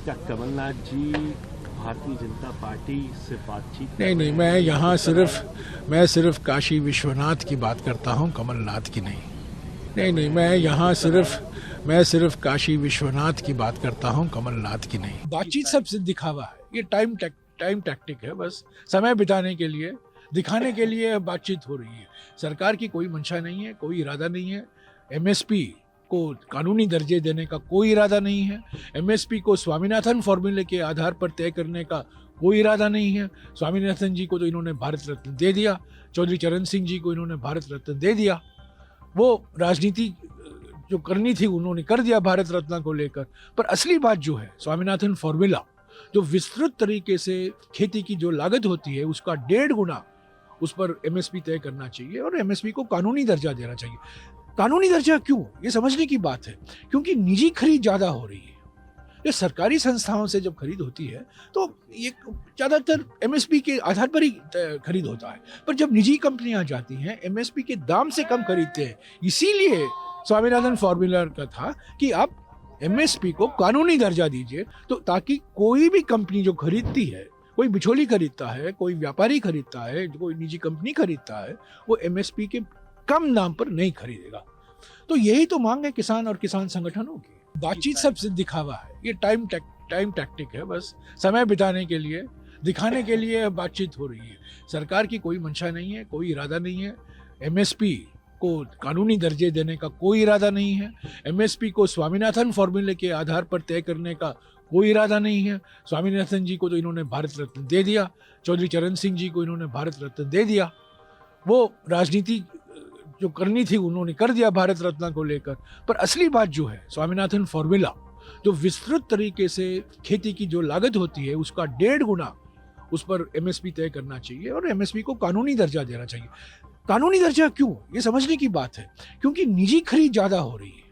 क्या कमलनाथ जी भारतीय जनता पार्टी से बातचीत नहीं, मैं सिर्फ काशी विश्वनाथ की बात करता हूं, कमलनाथ की नहीं, मैं सिर्फ काशी विश्वनाथ की बात करता हूं, कमलनाथ की नहीं। बातचीत सबसे दिखावा है, ये टाइम टैक्टिक है, बस समय बिताने के लिए, दिखाने के लिए बातचीत हो रही है। सरकार की कोई मंशा नहीं है, कोई इरादा नहीं है। एमएसपी को कानूनी दर्जे देने का कोई इरादा नहीं है। एमएसपी को स्वामीनाथन फॉर्मूले के आधार पर तय करने का कोई इरादा नहीं है। स्वामीनाथन जी को तो इन्होंने भारत रत्न दे दिया, चौधरी चरण सिंह जी को इन्होंने भारत रत्न दे दिया। वो राजनीति जो करनी थी उन्होंने कर दिया भारत रत्न को लेकर। पर असली बात जो है, स्वामीनाथन फॉर्मूला जो विस्तृत तरीके से खेती की जो लागत होती है उसका 1.5 गुना उस पर एमएसपी तय करना चाहिए और एमएसपी को कानूनी दर्जा देना चाहिए। कानूनी दर्जा क्यों, ये समझने की बात है। क्योंकि निजी खरीद ज्यादा हो रही है। ये सरकारी संस्थाओं से जब खरीद होती है तो ये ज्यादातर एमएसपी के आधार पर ही खरीद होता है। पर जब निजी कंपनियां जाती हैं एमएसपी के दाम से कम खरीदते हैं। इसीलिए स्वामीनाथन फॉर्मूला का था कि आप एमएसपी को कानूनी दर्जा दीजिए, तो ताकि कोई भी कंपनी जो खरीदती है, कोई बिचौली खरीदता है, कोई व्यापारी खरीदता है, कोई निजी कंपनी खरीदता है, वो एमएसपी के कम दाम पर नहीं खरीदेगा। तो यही तो मांग है किसान और किसान संगठनों की। बातचीत सबसे दिखावा है, ये टाइम टैक्टिक है, बस समय बिताने के लिए, दिखाने के लिए बातचीत हो रही है। सरकार की कोई मंशा नहीं है, कोई इरादा नहीं है। एमएसपी को कानूनी दर्जे देने का कोई इरादा नहीं है। एमएसपी को स्वामीनाथन फॉर्मूले के आधार पर तय करने का कोई इरादा नहीं है। स्वामीनाथन जी को तो इन्होंने भारत रत्न दे दिया, चौधरी चरण सिंह जी को इन्होंने भारत रत्न दे दिया। वो राजनीति जो करनी थी उन्होंने कर दिया भारत रत्न को लेकर। पर असली बात जो है, स्वामीनाथन फॉर्मूला जो विस्तृत तरीके से खेती की जो लागत होती है उसका 1.5 गुना उस पर एमएसपी तय करना चाहिए और एमएसपी को कानूनी दर्जा देना चाहिए। कानूनी दर्जा क्यों, ये समझने की बात है। क्योंकि निजी खरीद ज्यादा हो रही है।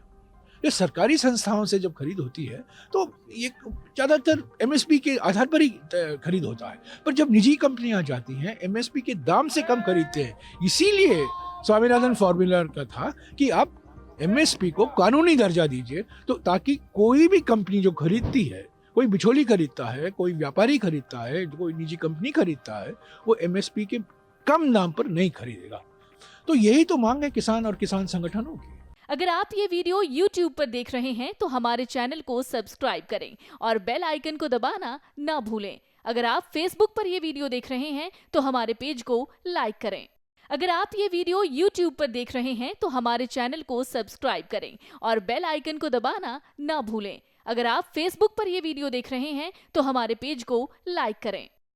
ये सरकारी संस्थाओं से जब खरीद होती है तो ये ज्यादातर एमएसपी के आधार पर ही खरीद होता है। पर जब निजी कंपनियां जाती हैं एमएसपी के दाम से कम खरीदते हैं। इसीलिए स्वामीनाथन फॉर्मूला का था कि आप एमएसपी को कानूनी दर्जा दीजिए, तो ताकि कोई भी कंपनी जो खरीदती है, कोई बिचौली खरीदता है, कोई व्यापारी खरीदता है, कोई निजी कंपनी खरीदता है, वो एमएसपी के कम दाम पर नहीं खरीदेगा। तो यही तो मांग है किसान और किसान संगठनों की। अगर आप ये वीडियो YouTube पर देख रहे हैं तो हमारे चैनल को सब्सक्राइब करें और बेल आइकन को दबाना ना भूलें। अगर आप Facebook पर ये वीडियो देख रहे हैं तो हमारे पेज को लाइक करें। अगर आप ये वीडियो YouTube पर देख रहे हैं तो हमारे चैनल को सब्सक्राइब करें और बेल आइकन को दबाना ना भूलें। अगर आप Facebook पर ये वीडियो देख रहे हैं तो हमारे पेज को लाइक करें।